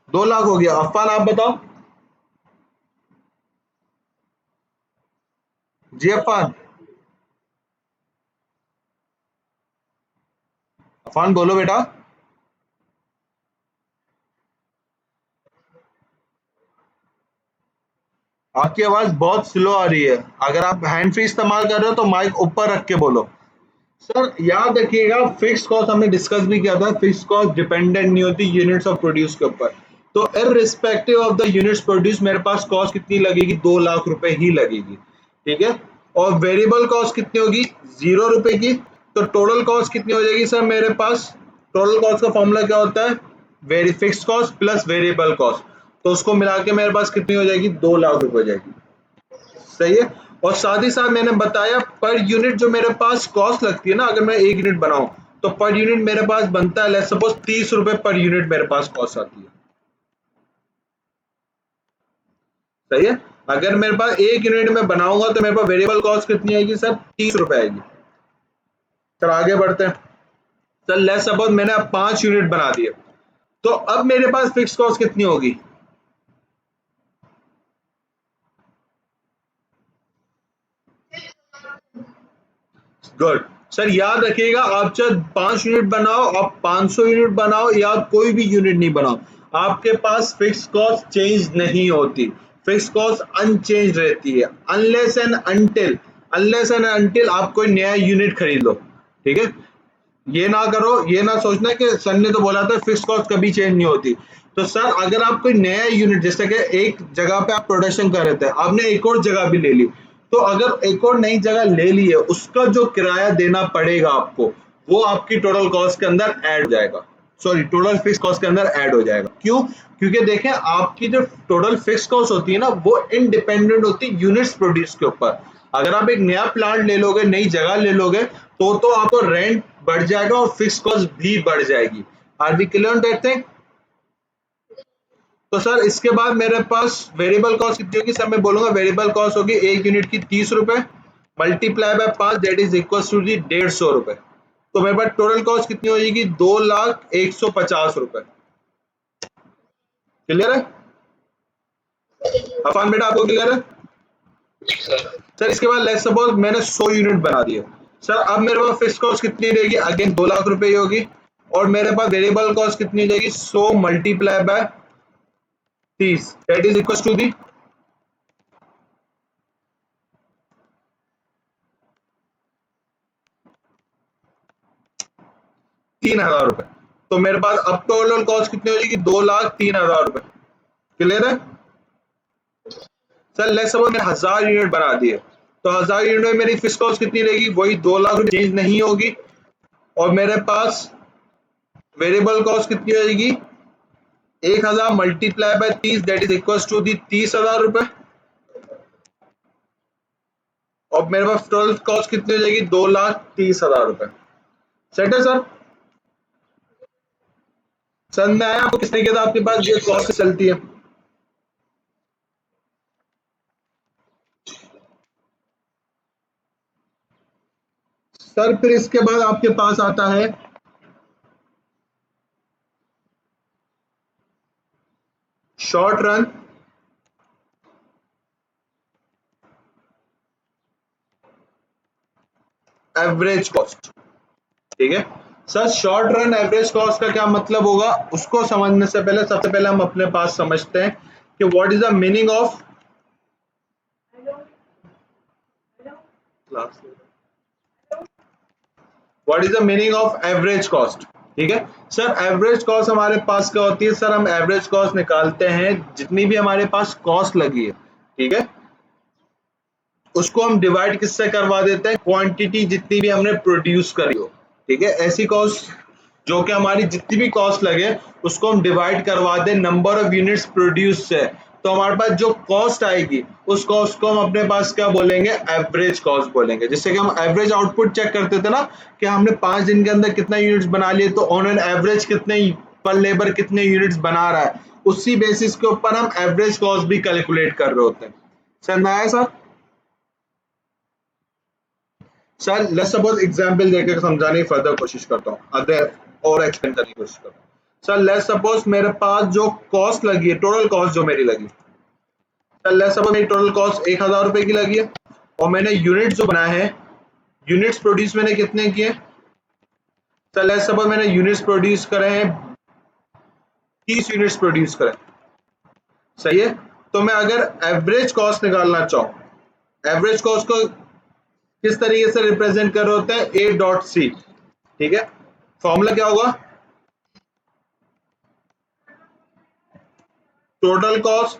2 लाख हो गया। अफान आप बताओ। जी अफान, अफान बोलो बेटा। आपकी आवाज बहुत स्लो आ रही है, अगर आप हैंड फ्री इस्तेमाल कर रहे हो तो माइक ऊपर रख के बोलो। सर याद रखिएगा, फिक्स कॉस्ट हमने डिस्कस भी किया था, फिक्स कॉस्ट डिपेंडेंट नहीं होती यूनिट्स ऑफ प्रोड्यूस के ऊपर। तो irrespective of the units produce मेरे पास कॉस्ट कितनी लगेगी, 2 लाख रुपए ही लगेगी, ठीक है। और वेरिएबल कॉस्ट कितनी होगी, 0 रुपए की। तो टोटल कॉस्ट कितनी हो जाएगी सर मेरे पास, टोटल कॉस्ट का फॉर्मूला क्या होता है, very fix cost plus variable cost, तो उसको मिला के मेरे पास कितनी हो जाएगी, 2 लाख रुपए हो जाएगी। सही है। और साथ ही साथ मैंने बताया पर यूनिट जो मेरे पास कॉस्ट लगती है ना, अगर मैं 1 यूनिट बनाऊं तो पर यूनिट मेरे पास बनता है, लेट्स सपोज 30 रुपए पर यूनिट मेरे पास कॉस्ट आती है। सही है। अगर मेरे पास 1 यूनिट में बनाऊंगा तो मेरे पास वेरिएबल कॉस्ट कितनी आएगी सर, 30 रुपए आएगी। सर आगे बढ़ते हैं। सर लेट्स सपोज मैंने अब 5 यूनिट बना दिए, तो अब मेरे पास फिक्स कॉस्ट कितनी होगी। गुड। सर याद रखिएगा, आप चाहे 5 यूनिट बनाओ, आप 500 यूनिट बनाओ, या कोई भी यूनिट नहीं बनाओ, आपके पास फिक्स कॉस्ट चेंज नहीं होती, फिक्स कॉस्ट अनचेंज रहती है, अनलेस एंड अनटिल आप कोई नया यूनिट खरीद लो, ठीक है। ये ना करो, ये ना सोचना कि सर ने तो बोला था फिक्स कॉस्ट कभी चेंज नहीं होती। तो सर अगर आप कोई नया यूनिट, जैसे कि एक जगह पे आप प्रोडक्शन कर रहे थे, आपने एक और जगह भी ले ली, तो अगर एक और नई जगह ले ली है, उसका जो किराया देना पड़ेगा आपको, वो आपकी टोटल कॉस्ट के अंदर ऐड हो जाएगा, सॉरी टोटल फिक्स कॉस्ट के अंदर ऐड हो जाएगा। क्यों? क्योंकि देखें, आपकी जो टोटल फिक्स कॉस्ट होती है ना, वो इंडिपेंडेंट होती है यूनिट्स प्रोड्यूस के ऊपर। अगर आप एक नया प्लांट ले लोगे, नई जगह ले लोगे, तो आपको रेंट बढ़ जाएगा और फिक्स कॉस्ट भी बढ़ जाएगी। Are we clear on that thing? तो सर इसके बाद मेरे पास वेरिएबल कॉस्ट कितनी होगी, सर मैं बोलूंगा वेरिएबल कॉस्ट होगी 1 यूनिट की 30 रुपए, multiply by 5, that is equal to the 150 रुपए। तो मेरे पास टोटल कॉस्ट कितनी हो जाएगी, 2,01,50 रुपए। क्लियर है अफान बेटा, आपको क्लियर है? सर इसके बाद लेट्स सपोज मैंने 100 यूनिट बना दिए, सर अब मेरे पास फिक्स कॉस्ट कितनी रहेगी, अगेन 2 लाख रुपए ही होगी, और मेरे पास वेरिएबल कॉस्ट कितनी रहेगी, 100 multiply by 30, that is equal to the 3,000 रुपए। तो मेरे पास अब टोटल कॉस्ट कितनी हो जाएगी? 2,03,000 रुपए। क्लियर है सर? लेट्स सपोज मैंने 1000 यूनिट बना दिए, तो 1000 यूनिट में मेरी फिक्स कॉस्ट कितनी रहेगी? वही 2 लाख रुपए, चेंज नहीं होगी। और मेरे पास वेरिएबल कॉस्ट कितनी हो जाएगी? 1000 multiply by 30, that is equal to the 30,000 रुपए। और मेरे पास टोटल कॉस्ट कितनी हो जाएगी? 2,30,000 रुपए। सेट है सर? समझ में आया आपको किस तरीके से आपके पास ये कॉस्ट चलती है? सर फिर इसके बाद आपके पास आता है शॉर्ट रन एवरेज कॉस्ट। ठीक है sir, short run average cost का क्या मतलब होगा उसको समझने से पहले सबसे पहले हम अपने पास समझते हैं कि what is the meaning of average cost. ठीक है सर, एवरेज कॉस्ट हमारे पास क्या होती है? सर हम एवरेज कॉस्ट निकालते हैं जितनी भी हमारे पास कॉस्ट लगी है, ठीक है, उसको हम डिवाइड किससे करवा देते हैं? क्वांटिटी जितनी भी हमने प्रोड्यूस करी हो। ठीक है, ऐसी कॉस्ट जो कि हमारी जितनी भी कॉस्ट लगे उसको हम डिवाइड करवा दें नंबर ऑफ यूनिट्स प्रोड्यूस से, तो हमारे पास जो कॉस्ट आएगी उस कॉस्ट को हम अपने पास क्या बोलेंगे? एवरेज कॉस्ट बोलेंगे। जिससे कि हम एवरेज आउटपुट चेक करते थे ना कि हमने 5 दिन के अंदर कितना यूनिट्स बना लिए, तो ऑन एन एवरेज कितने पर लेबर कितने यूनिट्स बना रहा है, उसी बेसिस के ऊपर हम एवरेज कॉस्ट भी कैलकुलेट कर रहे होते हैं। समझ में आया sir? Sir let's suppose example देकर समझाने की फर्दर कोशिश करता हूँ, अदर और एक्सप्लेन करने की कोशिश करता हूँ। सर लेट्स सपोज मेरे पास जो कॉस्ट लगी है, टोटल कॉस्ट जो मेरी लगी, सर लेट्स सपोज मेरी टोटल कॉस्ट 1000 रुपए की लगी है, और मैंने यूनिट जो बनाए हैं, यूनिट्स प्रोड्यूस मैंने कितने किए? सर लेट्स सपोज मैंने यूनिट्स प्रोड्यूस करे हैं 30 यूनिट्स प्रोड्यूस करे। सही है, तो मैं अगर एवरेज कॉस्ट निकालना चाहूँ, एवरेज कॉस्ट को किस तरीके से रिप्रेजेंट कर रहे होते हैं? A dot C. ठीक है, फॉर्मूला क्या होगा? Total cost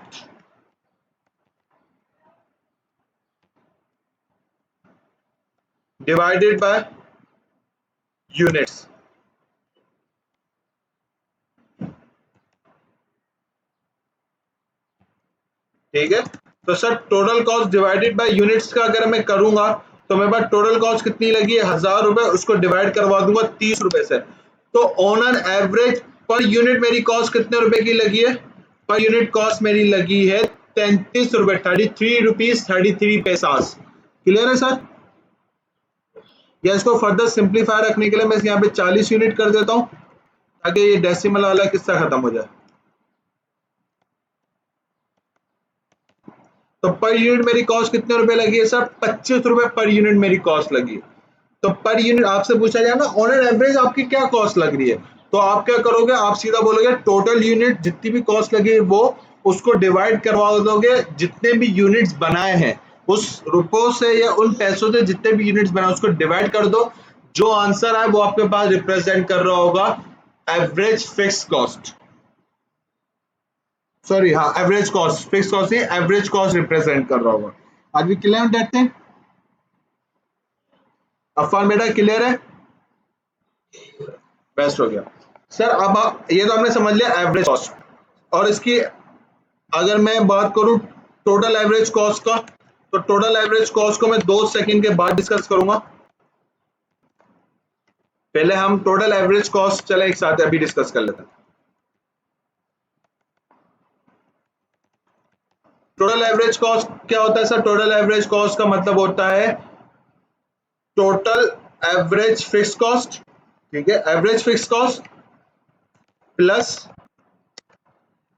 divided by units. ठीक है, तो sir total cost divided by units का अगर मैं करूंगा तो मेरे पास टोटल कॉस्ट कितनी लगी है? 1000 रुपए, उसको डिवाइड करवा दूंगा 30 रुपए से, तो on an average per unit मेरी कॉस्ट कितने रुपए की लगी है? पर यूनिट कॉस्ट मेरी लगी है 33 रुपए, 33 रुपीज 33 पैसास। क्लियर है सर? या इसको फर्दर सिंप्लीफाई रखने के लिए मैं यहाँ पे 40 यूनिट कर देता हूँ ताकि ये डेसिमल वाला किस्सा खत्म हो जाए। तो पर यूनिट मेरी कॉस्ट कितने रुपए लगी है सर? 25 रुपए पर यूनिट मेरी कॉस्ट लगी है। तो पर यूनिट आपसे पूछा जाए ना ऑन एन एवरेज आपकी क्या कॉस्ट लग रही है, तो आप क्या करोगे? आप सीधा बोलोगे टोटल यूनिट जितनी भी कॉस्ट लगी है वो, उसको डिवाइड करवा दोगे जितने भी यूनिट्स बनाए हैं उस रुपयों से या उन पैसों से, जितने भी यूनिट्स बनाए उसको डिवाइड कर दो। जो आंसर है वो आपके पास रिप्रेजेंट कर रहा होगा एवरेज फिक्स कॉस्ट, सॉरी हाँ एवरेज कॉस्ट, फिक्स कॉस्ट नहीं, एवरेज कॉस्ट रिप्रेजेंट कर रहा होगा। आज भी clear on that thing? Afan बेटा क्लियर है? बेस्ट हो गया सर। अब ये तो हमने समझ लिया एवरेज कॉस्ट, और इसकी अगर मैं बात करूं टोटल एवरेज कॉस्ट का, तो टोटल एवरेज कॉस्ट को मैं 2 सेकंड के बाद डिस्कस करूंगा। पहले हम टोटल एवरेज कॉस्ट चले एक साथ अभी डिस्कस कर लेते हैं। टोटल एवरेज कॉस्ट क्या होता है सर? टोटल एवरेज कॉस्ट का मतलब होता है टोटल एवरेज फिक्स कॉस्ट, ठीक है, average fix cost plus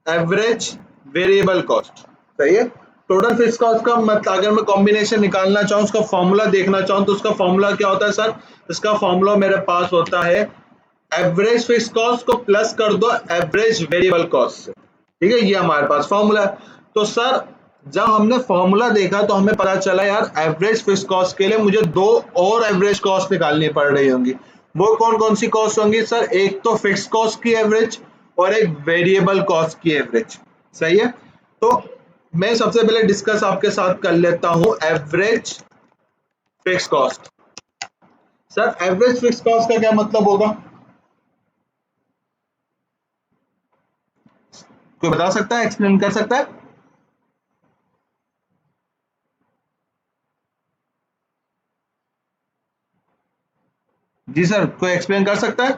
average variable cost. सही है, टोटल फिक्स कॉस्ट का मतलब अगर मैं कॉम्बिनेशन निकालना चाहूँ, उसका फॉर्मूला देखना चाहूँ, तो उसका फॉर्मूला क्या होता है सर? इसका फॉर्मूला मेरे पास होता है एवरेज फिक्स कॉस्ट को प्लस कर दो एवरेज वेरिएबल कॉस्ट से। ठीक है, ये हमारे पास फॉर्मूला है। तो सर जब हमने फॉर्मूला देखा तो हमें पता चला यार एवरेज फिक्स कॉस्ट के लिए मुझे 2 और एवरेज कॉस्ट निकालनी पड़ रही होंगी। वो कौन कौन सी कॉस्ट होंगी सर? एक तो फिक्स कॉस्ट की एवरेज और एक वेरिएबल कॉस्ट की एवरेज। सही है, तो मैं सबसे पहले डिस्कस आपके साथ कर लेता हूं average fix cost. Sir average fix cost का क्या मतलब होगा, कोई बता सकता है, एक्सप्लेन कर सकता है? जी सर, कोई एक्सप्लेन कर सकता है?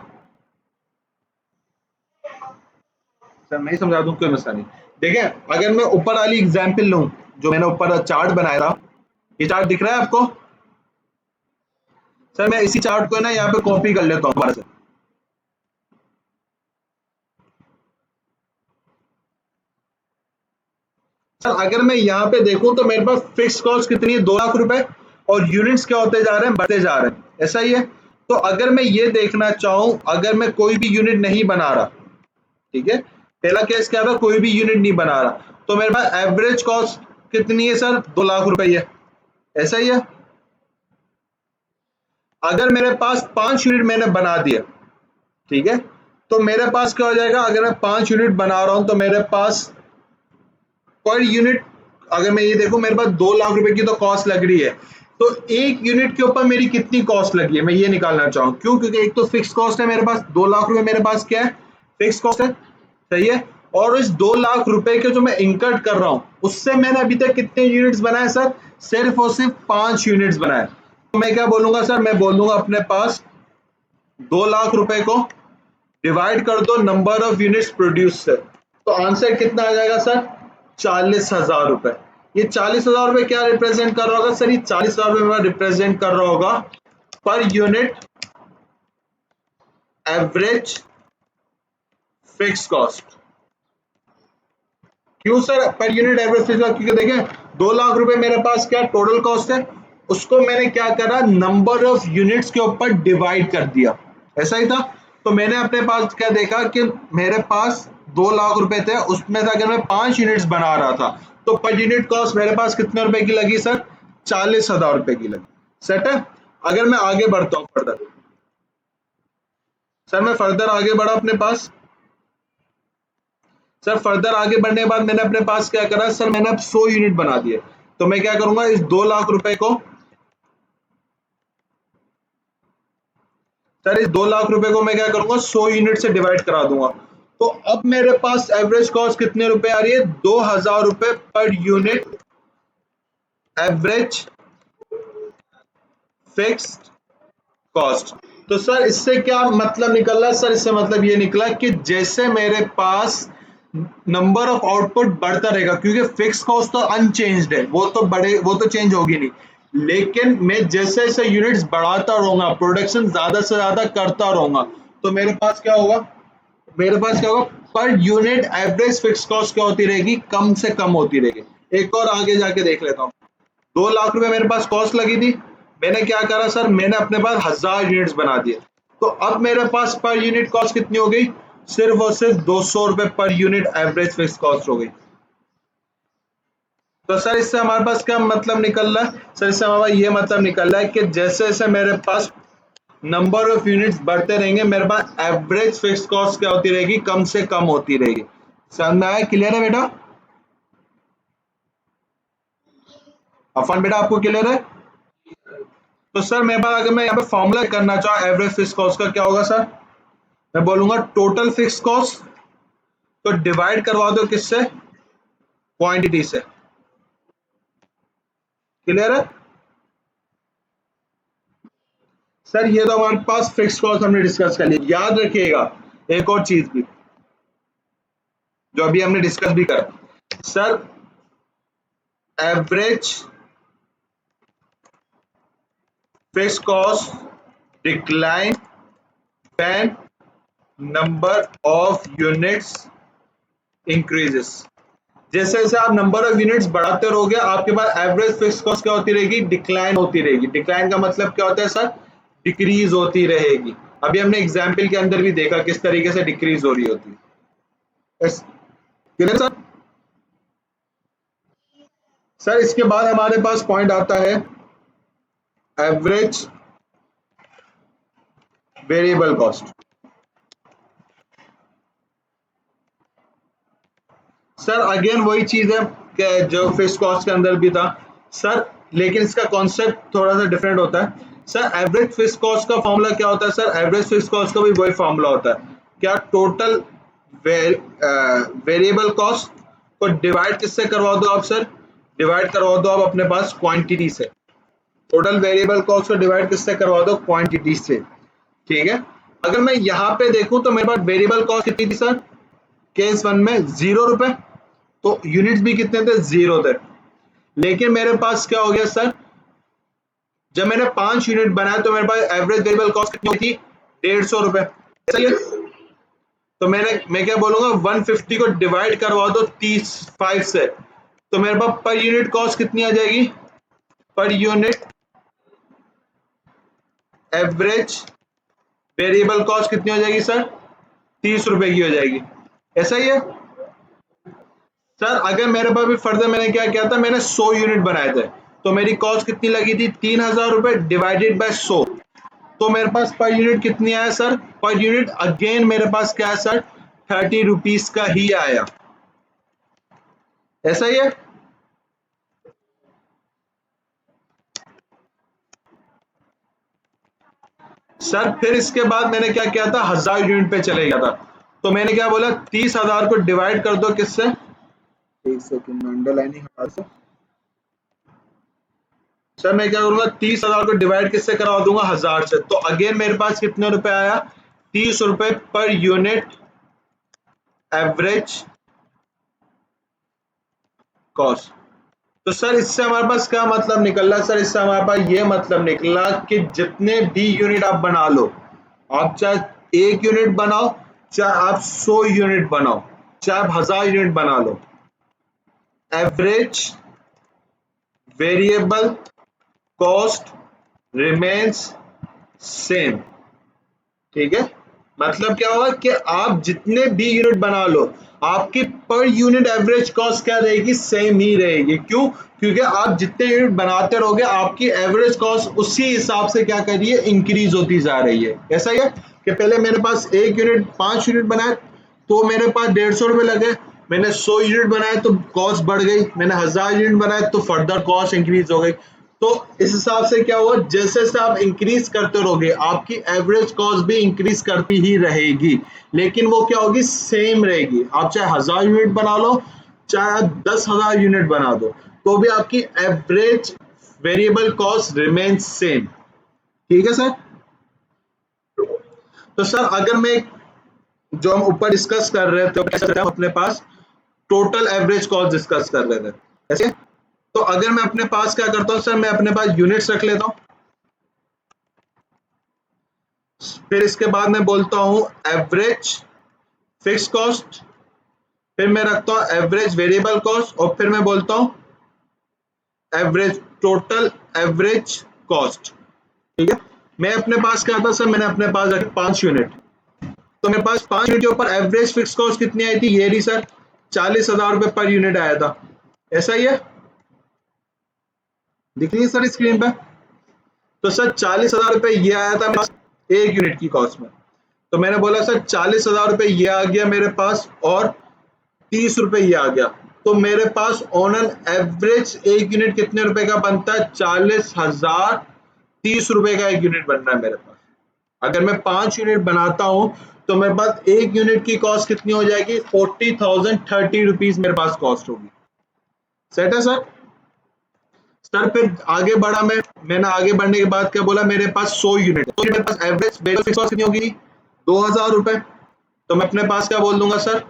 सर मैं ही समझा दूं, कोई मसला नहीं। देखिए, अगर मैं ऊपर वाली एग्जांपल लूं, जो मैंने ऊपर चार्ट बनाया था, ये चार्ट दिख रहा है आपको? सर मैं इसी चार्ट को ना यहाँ पे कॉपी कर लेता हूँ दोबारा से। सर अगर मैं यहाँ पे देखूं तो मेरे पास फिक्स कॉस्ट कितनी है, 2 लाख रुपए, और यूनिट्स क्या होते जा रहे हैं, बढ़ते जा रहे हैं, ऐसा ही है। तो अगर मैं ये देखना चाहूं, अगर मैं कोई भी यूनिट नहीं बना रहा, ठीक है, पहला केस क्या था, कोई भी यूनिट नहीं बना रहा, तो मेरे पास एवरेज कॉस्ट कितनी है सर, 2 लाख रुपए है, ऐसा ही है। अगर मेरे पास 5 यूनिट मैंने बना दिया, ठीक है, तो मेरे पास क्या हो जाएगा, अगर मैं 5 यूनिट बना रहा हूं तो मेरे पास पर यूनिट, अगर मैं ये देखूं, मेरे पास 2 लाख रुपए की तो कॉस्ट लग रही है, तो एक यूनिट के ऊपर मेरी कितनी कॉस्ट लगी है, मैं ये निकालना चाहूँ। क्यों? क्योंकि एक तो फिक्स कॉस्ट है मेरे पास, 2 लाख रुपए मेरे पास क्या है, फिक्स कॉस्ट है, सही है। और इस 2 लाख रुपए के जो मैं इनकट कर रहा हूँ, उससे मैंने अभी तक कितने यूनिट्स बनाए सर, सिर्फ और सिर्फ 5 यूनिट्स बनाए। तो मैं क्या बोलूंगा सर, मैं बोलूंगा अपने पास 2 लाख रुपए को डिवाइड कर दो नंबर ऑफ यूनिट्स प्रोड्यूस से, तो आंसर कितना आ जाएगा सर, 40,000 रुपए। ये 40,000 रुपए क्या रिप्रेजेंट कर रहा होगा सर, ये 40,000 रुपए रिप्रेजेंट कर रहा होगा per unit average fix cost. क्यों sir per unit average fix cost? क्योंकि देखें, 2 लाख रुपए मेरे पास क्या टोटल कॉस्ट है, उसको मैंने क्या करा, नंबर ऑफ यूनिट्स के ऊपर डिवाइड कर दिया, ऐसा ही था। तो मैंने अपने पास क्या देखा कि मेरे पास 2 लाख रुपए थे, उसमें से अगर मैं 5 यूनिट्स बना रहा था, तो पर यूनिट कॉस्ट मेरे पास कितने रुपए की लगी सर, 40,000 रुपए की लगी। सेट है। अगर मैं आगे बढ़ता हूँ फर्दर, सर मैं फर्दर आगे बढ़ा अपने पास, सर फर्दर आगे बढ़ने के बाद मैंने अपने पास क्या करा सर, मैंने अब 100 यूनिट बना दिए, तो मैं क्या करूंगा, इस 2 लाख रुपए को, सर इस 2 लाख रुपए को मैं क्या करूंगा, 100 यूनिट से डिवाइड करा दूंगा। तो अब मेरे पास एवरेज कॉस्ट कितने रुपए आ रही है, 2,000 रुपए पर यूनिट एवरेज फिक्स्ड कॉस्ट। तो सर इससे क्या मतलब निकल रहा है, सर इससे मतलब ये निकला कि जैसे मेरे पास नंबर ऑफ आउटपुट बढ़ता रहेगा, क्योंकि फिक्स कॉस्ट तो अनचेंज्ड है, वो तो बड़े, वो तो चेंज होगी नहीं, लेकिन मैं जैसे जैसे यूनिट्स बढ़ाता रहूंगा, प्रोडक्शन ज्यादा से ज्यादा करता रहूंगा, तो मेरे पास क्या होगा, मेरे पास क्या होगा, per unit average fix cost क्या होती रहेगी, कम से कम होती रहेगी। एक और आगे जाके देख लेता हूँ, 2 लाख रुपए मेरे पास कॉस्ट लगी थी, मैंने क्या करा सर, मैंने अपने पास 1,000 यूनिट्स बना दिए, तो अब मेरे पास पर यूनिट कॉस्ट कितनी हो गई, सिर्फ और सिर्फ 200 रुपए पर यूनिट एवरेज फिक्स कॉस्ट हो गई। तो सर इससे हमारे पास क्या मतलब निकल रहा है, सर इससे हमारा ये मतलब निकल रहा है कि जैसे जैसे मेरे पास नंबर ऑफ यूनिट्स बढ़ते रहेंगे, मेरे पास एवरेज फिक्स कॉस्ट क्या होती रहेगी, कम से कम होती रहेगी। समझ में आया, क्लियर है बेटा? अफान बेटा आपको क्लियर है? तो सर मेरे पास अगर मैं यहाँ पे फॉर्मूला करना चाहूँ एवरेज फिक्स कॉस्ट का, क्या होगा सर, मैं बोलूंगा टोटल फिक्स कॉस्ट तो डिवाइड करवा दो किससे, क्वांटिटी से। क्लियर है? सर ये तो हमारे पास फिक्स कॉस्ट हमने डिस्कस कर लिया, याद रखिएगा एक और चीज भी जो अभी हमने डिस्कस भी करा, sir average fix cost decline when number of units increases. जैसे जैसे आप नंबर ऑफ यूनिट्स बढ़ाते रहोगे, आपके पास एवरेज फिक्स कॉस्ट क्या होती रहेगी, डिक्लाइन होती रहेगी। डिक्लाइन का मतलब क्या होता है सर, डिक्रीज होती रहेगी। अभी हमने एग्जाम्पल के अंदर भी देखा किस तरीके से डिक्रीज हो रही होती है। Clear sir? सर इसके बाद हमारे पास पॉइंट आता है average variable cost. Sir again वही चीज है कि जो फिक्स कॉस्ट के अंदर भी था सर, लेकिन इसका कॉन्सेप्ट थोड़ा सा डिफरेंट होता है सर। एवरेज फिक्स कॉस्ट का फॉर्मूला क्या होता है सर? एवरेज फिक्स कॉस्ट का भी वही फॉर्मूला होता है, क्या टोटल वेरिएबल कॉस्ट को डिवाइड किससे करवा दो आप सर? डिवाइड करवा दो आप अपने पास क्वांटिटी से। टोटल वेरिएबल कॉस्ट को डिवाइड किससे करवा दो? क्वांटिटी से। ठीक है, अगर मैं यहाँ पे देखूं तो मेरे पास वेरिएबल कॉस्ट कितनी थी सर? केस 1 में 0 रुपए, तो यूनिट्स भी कितने थे? 0 थे। लेकिन मेरे पास क्या हो गया सर, जब मैंने 5 यूनिट बनाया तो मेरे पास एवरेज वेरिएबल कॉस्ट कितनी थी? 150 रुपए। सही है, तो मैं क्या बोलूंगा, 150 को डिवाइड करवा दो 5 से, तो मेरे पास पर यूनिट कॉस्ट कितनी आ जाएगी? पर यूनिट एवरेज वेरिएबल कॉस्ट कितनी हो जाएगी सर? 30 रुपए की हो जाएगी। ऐसा ही है सर। अगर मेरे पास भी फर्दर मैंने क्या किया था, मैंने 100 यूनिट बनाए थे, तो मेरी कॉस्ट कितनी लगी थी? 3000 रुपए डिवाइडेड बाय 100, तो मेरे पास पर यूनिट कितनी आया सर? पर यूनिट अगेन मेरे पास क्या है सर? 30 रुपीज का ही आया। ऐसा ही है सर। फिर इसके बाद मैंने क्या किया था, 1000 यूनिट पे चले गया था, तो मैंने क्या बोला, 30,000 को डिवाइड कर दो किससे? एक सेकंड, अंडरलाइनिंग हटा दो सर। मैं क्या करूंगा, 30,000 को डिवाइड किससे करवा दूंगा? 1000 से, तो अगेन मेरे पास कितने रुपए आया? 30 रुपए पर यूनिट एवरेज कॉस्ट। तो सर इससे हमारे पास क्या मतलब निकल रहा सर? इससे हमारे पास ये मतलब निकला कि जितने भी यूनिट आप बना लो, आप चाहे 1 यूनिट बनाओ, चाहे आप 100 यूनिट बनाओ, चाहे आप 1000 यूनिट बना लो, average variable cost remains same. ठीक है, मतलब क्या होगा कि आप जितने भी यूनिट बना लो, आपकी पर यूनिट एवरेज कॉस्ट क्या रहेगी? सेम ही रहेगी। क्यों? क्योंकि आप जितने यूनिट बनाते रहोगे, आपकी एवरेज कॉस्ट उसी हिसाब से क्या कर रही है? इंक्रीज होती जा रही है। ऐसा ही है कि पहले मेरे पास 1 यूनिट 5 यूनिट बनाए तो मेरे पास 150 रुपए लगे, मैंने 100 यूनिट बनाए तो कॉस्ट बढ़ गई, मैंने 1000 यूनिट बनाए तो फर्दर कॉस्ट इंक्रीज हो गई। तो इस हिसाब से क्या हुआ, जैसे जैसे आप इंक्रीज करते रहोगे, आपकी एवरेज कॉस्ट भी इंक्रीज करती ही रहेगी, लेकिन वो क्या होगी? सेम रहेगी। आप चाहे 1000 यूनिट बना लो, चाहे आप 10,000 यूनिट बना दो, तो भी आपकी average variable cost remain same. ठीक है सर। तो सर अगर मैं, जो हम ऊपर डिस्कस कर रहे थे, हम अपने पास टोटल एवरेज कॉस्ट डिस्कस कर रहे थे, ऐसे। तो अगर मैं अपने पास क्या करता हूँ सर, मैं अपने पास यूनिट्स रख लेता हूँ, फिर इसके बाद मैं बोलता हूँ एवरेज फिक्स कॉस्ट, फिर मैं रखता हूँ एवरेज वेरिएबल कॉस्ट, और फिर मैं बोलता हूँ एवरेज टोटल एवरेज कॉस्ट। ठीक है, मैं अपने पास क्या था सर, मैंने अपने पास रखे 5 यूनिट, तो मेरे पास 5 यूनिट के ऊपर एवरेज फिक्स कॉस्ट कितनी आई थी? ये रही सर, 40,000 रुपए पर यूनिट आया था। ऐसा ही है, दिख रही है सर स्क्रीन पे? तो सर 40,000 रुपए ये आया था मेरे पास 1 यूनिट की कॉस्ट में, तो मैंने बोला सर 40,000 रुपए ये आ गया मेरे पास, और 30 रुपए ये आ गया, तो मेरे pass on an average 1 unit कितने रुपए का बनता है? 40,000 30 रुपए का 1 यूनिट बन रहा है मेरे पास। अगर मैं 5 यूनिट बनाता हूं, तो मेरे पास 1 यूनिट की कॉस्ट कितनी हो जाएगी? 40,030 रुपीज मेरे पास कॉस्ट होगी। सेट है सर? सर फिर आगे बढ़ा मैंने आगे बढ़ने के बाद क्या बोला, मेरे पास 100 यूनिट, तो मेरे पास एवरेज वेरिएबल फिक्स कॉस्ट कितनी होगी? 2,000 रुपए। तो मैं अपने पास क्या बोल दूंगा सर,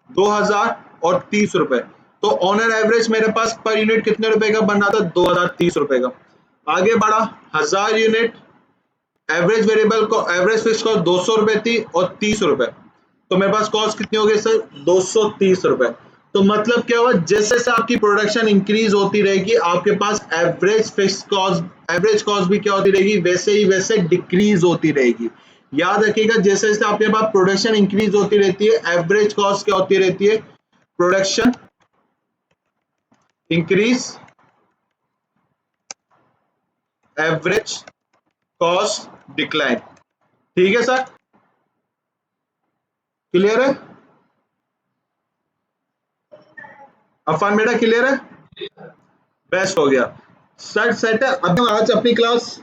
2,000 और 30 रुपए, तो ऑन एन एवरेज मेरे पास पर यूनिट कितने रुपए का बन रहा था? 2,030 रुपए का। आगे बढ़ा, 1000 यूनिट, एवरेज वेरिएबल को एवरेज फिक्स कॉस्ट 200 रुपए थी और 30 रुपए, तो मेरे पास कॉस्ट कितनी हो गई सर? 230 रुपए। तो मतलब क्या हुआ, जैसे जैसे आपकी प्रोडक्शन इंक्रीज होती रहेगी, आपके पास average fix cost average cost भी क्या होती रहेगी? वैसे ही वैसे डिक्रीज होती रहेगी। याद रखिएगा, जैसे जैसे आपके पास प्रोडक्शन इंक्रीज होती रहती है, एवरेज कॉस्ट क्या होती रहती है? Production increase, average cost decline. ठीक है सर, क्लियर है? अफान बेटा क्लियर है? बेस्ट हो गया सर, सेट है। अब हम आज अपनी क्लास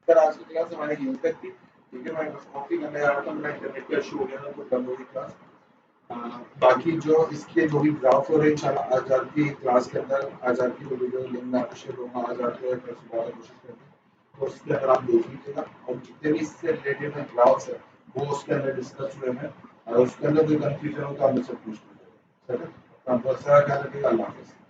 सर आज की क्लास हमारी यहीं तक थी। ठीक है, मैं बस कॉपी करने जा रहा था, मेरा इंटरनेट का इशू हो गया था तो बंद हो गई क्लास। बाकी जो इसके जो भी ड्राफ्ट हो रहे हैं इंशाल्लाह आज आपकी क्लास के अंदर आज आपकी जो वीडियो लिंक मैं आपको शेयर करूँगा, आज आपको मैं सुधारने की कोशिश करूँगी तो उसके अंदर आप देख लीजिएगा और जितने भी इससे रिलेटेड ड्राफ्ट है वो उसके अंदर डिस्कस हुए हैं और उसके अंदर कोई कंफ्यूजन हो तो आप मुझसे पूछ लीजिएगा। सर आप बहुत सारा ख्याल रखिएगा। अल्लाह हाफिज़।